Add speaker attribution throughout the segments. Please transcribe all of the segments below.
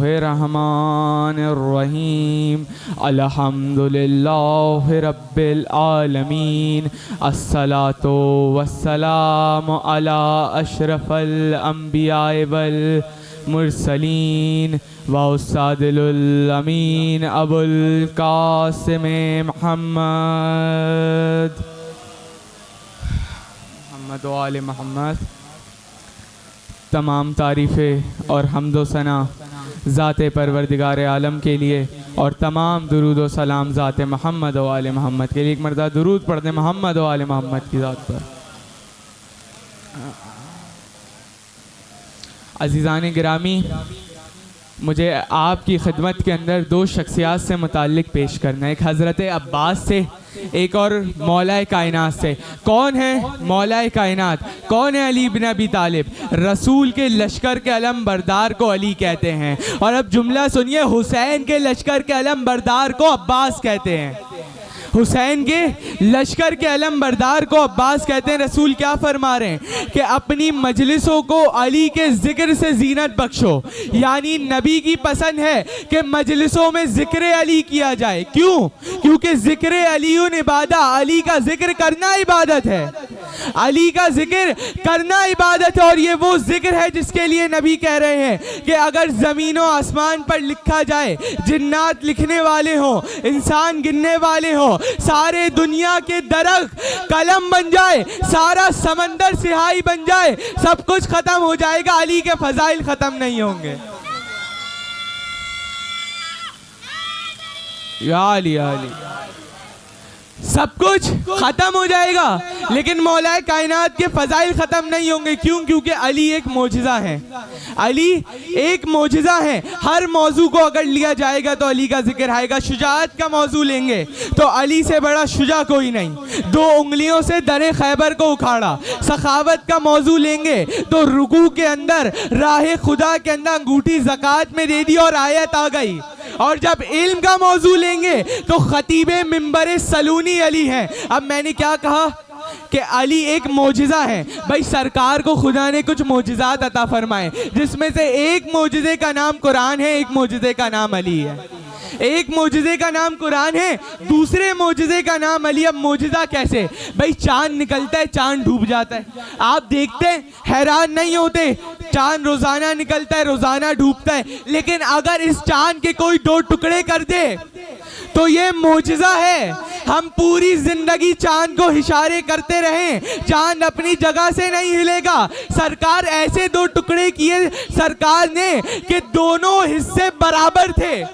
Speaker 1: बिस्मिल्लाहिर्रहमानिर्रहीम अल्हम्दुलिल्लाहि रब्बिल आलमीन अस्सलातु वस्सलामु अला अशरफल अंबिया वल मुरसलीन व उस्तादिल अमीन अबुल कासिम मोहम्मद व आले मोहम्मद। तमाम तारीफ़ें और हम्दो सना ज़ाते परवरदिगार आलम के लिए और तमाम दुरूद व सलाम ज़ाते मोहम्मद व आले मोहम्मद के लिए। एक मरतबा दुरूद पढ़ते मोहम्मद व आले मोहम्मद की ज़ात पर। अज़ीज़ान गिरामी, मुझे आपकी खिदमत के अंदर दो शख्सियात से मुताल्लिक पेश करना है, एक हज़रत अब्बास से, एक और मौलाए कायनात से। कौन है मौलाए कायनात? कौन है अली बिन अबी तालिब? रसूल के लश्कर के अलम बरदार को अली कहते हैं। और अब जुमला सुनिए, हुसैन के लश्कर के अलम बरदार को अब्बास कहते हैं। हुसैन के लश्कर के अलम बरदार को अब्बास कहते हैं। रसूल क्या फरमा रहे हैं कि अपनी मजलिसों को अली के ज़िक्र से जीनत बख्शो, यानी नबी की पसंद है कि मजलिसों में ज़िक्र अली किया जाए। क्यों? क्योंकि ज़िक्र अलीउन इबादा, अली का ज़िक्र करना इबादत है, अली का ज़िक्र करना इबादत है। और ये वो ज़िक्र है जिसके लिए नबी कह रहे हैं कि अगर ज़मीन व आसमान पर लिखा जाए, जिन्नात लिखने वाले हों, इंसान गिनने वाले हों, सारे दुनिया के दरख्त कलम बन जाए, सारा समंदर सिहाई बन जाए, सब कुछ खत्म हो जाएगा, अली के फजाइल खत्म नहीं होंगे। या अली, या अली, सब कुछ खत्म हो जाएगा लेकिन मौलाए कायनात के फजाइल खत्म नहीं होंगे। क्यों? क्योंकि अली एक मोजिज़ा है, अली एक मोजिज़ा है। हर मौजू को अगर लिया जाएगा तो अली का जिक्र आएगा। शुजाअत का मौजू लेंगे तो अली से बड़ा शुजा कोई नहीं, 2 उंगलियों से दरे खैबर को उखाड़ा। सखावत का मौजू लेंगे तो रुकू के अंदर राह खुदा के अंदर अंगूठी ज़कात में दे दी और आयत आ गई। और जब इल्म का मौजू लेंगे तो खतीबे मिंबर सलूनी अली हैं। अब मैंने क्या कहा कि अली एक मोजिज़ा है। भाई सरकार को खुदा ने कुछ मोजिज़ात अता फरमाए, जिसमें से एक मोजिज़े का नाम कुरान है, एक मोजिज़े का नाम अली है। एक मोजिज़े का नाम कुरान है, दूसरे मोजिज़े का नाम अली। अब मोजिज़ा कैसे? भाई चांद निकलता है, चांद डूब जाता है, आप देखते हैं, हैरान नहीं होते? चांद रोज़ाना निकलता है, रोज़ाना डूबता है, लेकिन अगर इस चांद के कोई 2 टुकड़े कर दे तो ये मोजिज़ा है। हम पूरी जिंदगी चांद को इशारे करते रहें, चांद अपनी जगह से नहीं हिलेगा। सरकार ऐसे 2 टुकड़े किए सरकार ने कि दोनों हिस्से बराबर थे,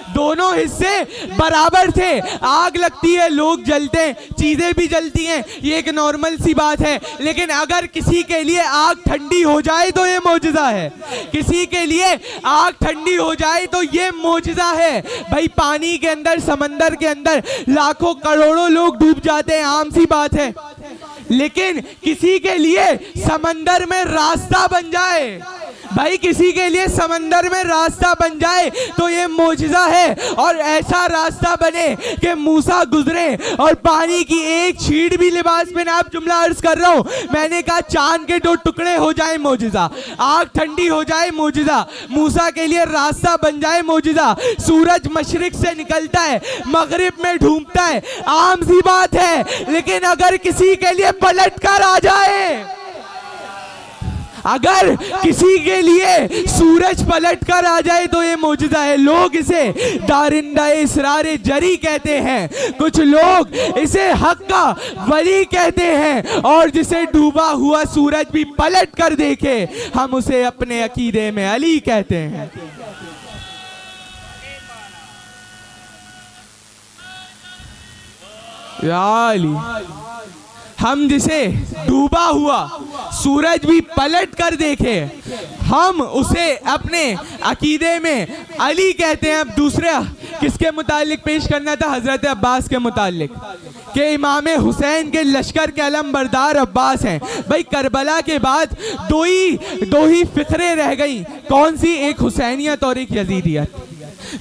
Speaker 1: दोनों हिस्से बराबर थे। आग लगती है, लोग जलते हैं, चीज़ें भी जलती हैं, ये एक नॉर्मल सी बात है। लेकिन अगर किसी के लिए आग ठंडी हो जाए तो ये मोजिज़ा है, किसी के लिए आग ठंडी हो जाए तो ये मोजिज़ा है। भाई पानी के अंदर, समंदर के अंदर लाखों करोड़ों लोग डूब जाते हैं, आम सी बात है। लेकिन किसी के लिए समंदर में रास्ता बन जाए, भाई किसी के लिए समंदर में रास्ता बन जाए तो ये मोजिज़ा है। और ऐसा रास्ता बने कि मूसा गुजरे और पानी की एक छींट भी लिबास में ना। आप जुमला अर्ज कर रहा हूँ, मैंने कहा चांद के 2 टुकड़े हो जाए मोजिज़ा, आग ठंडी हो जाए मोजिज़ा, मूसा के लिए रास्ता बन जाए मोजिज़ा। सूरज मशरिक से निकलता है, मगरिब में ढूंढता है, आम सी बात है। लेकिन अगर किसी के लिए पलट कर आ जाए, अगर किसी के लिए सूरज पलट कर आ जाए तो ये मोजिज़ा है। लोग इसे दारिंदा इसरार जरी कहते हैं, कुछ लोग इसे हक का वली कहते हैं, और जिसे डूबा हुआ सूरज भी पलट कर देखे हम उसे अपने अकीदे में अली कहते हैं। या अली, हम जिसे डूबा हुआ सूरज भी पलट कर देखे हम उसे अपने अकीदे में अली कहते हैं। अब दूसरा किसके मुतालिक पेश करना था? हज़रत अब्बास के मुतालिक कि इमाम हुसैन के लश्कर के अलम बरदार अब्बास हैं। भाई करबला के बाद दो ही फिक्रें रह गई, कौन सी? एक हुसैनियत और एक यजीदियत।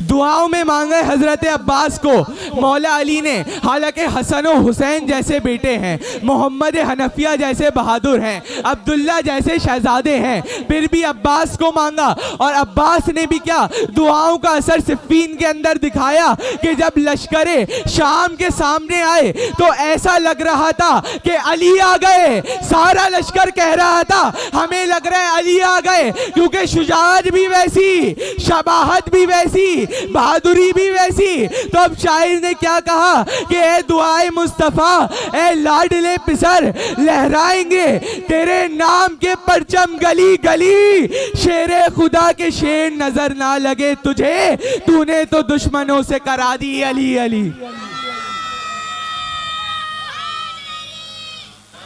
Speaker 1: दुआओं में मांगा हजरत अब्बास को मौला अली ने। हालांकि हसन और हुसैन जैसे बेटे हैं, मोहम्मद हनफिया जैसे बहादुर हैं, अब्दुल्ला जैसे शहजादे हैं, फिर भी अब्बास को मांगा। और अब्बास ने भी क्या दुआओं का असर सिफ़ीन के अंदर दिखाया कि जब लश्करे शाम के सामने आए तो ऐसा लग रहा था कि अली आ गए। सारा लश्कर कह रहा था हमें लग रहा है अली आ गए, क्योंकि शुजाअत भी वैसी, शबाहत भी वैसी, बहादुरी भी वैसी। तो अब शायर ने क्या कहा कि ए दुआए मुस्तफ़ा, ए लाडले पिसर, लहराएंगे तेरे नाम के परचम गली गली। शेरे खुदा के शेर नजर ना लगे तुझे, तूने तो दुश्मनों से करा दी अली अली।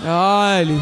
Speaker 1: अली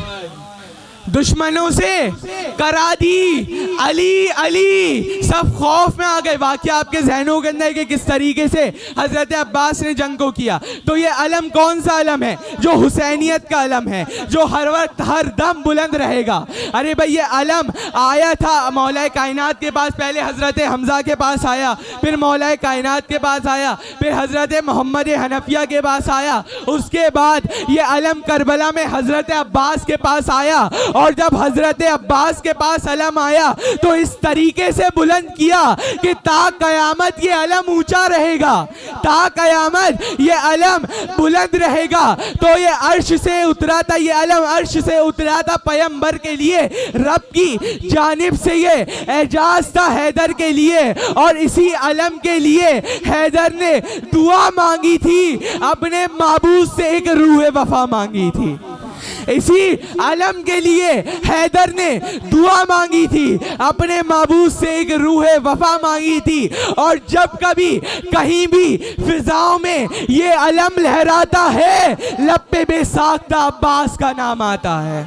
Speaker 1: दुश्मनों से करा दी अली अली। सब खौफ में आ गए। वाकया आपके जहनों के अंदर कि किस तरीके से हजरत अब्बास ने जंग को किया। तो ये अलम कौन सा अलम है? जो हुसैनियत का अलम है, जो हर वक्त हर दम बुलंद रहेगा। अरे भाई ये अलम आया था मौला कायनात के पास, पहले हजरत हमजा के पास आया, फिर मौला कायनात के पास आया, फिर हजरत मोहम्मद हनफिया के पास आया, उसके बाद ये अलम करबला में हजरत अब्बास के पास आया। और जब हजरत अब्बास के पास अलम आया तो इस तरीके से बुलंद किया कि ता कयामत ये अलम ऊंचा रहेगा, ता कयामत ये अलम बुलंद रहेगा। तो ये अर्श से उतरा था, ये अलम अर्श से उतरा था पैगंबर के लिए, रब की जानिब से ये एजाज था हैदर के लिए। और इसी अलम के लिए हैदर ने दुआ मांगी थी, अपने माबूद से एक रूह वफा मांगी थी। इसी अलम के लिए हैदर ने दुआ मांगी थी, अपने माबूद से एक रूह वफा मांगी थी। और जब कभी कहीं भी फिजाओं में ये अलम लहराता है, लब पे बेसाख्ता अब्बास का नाम आता है।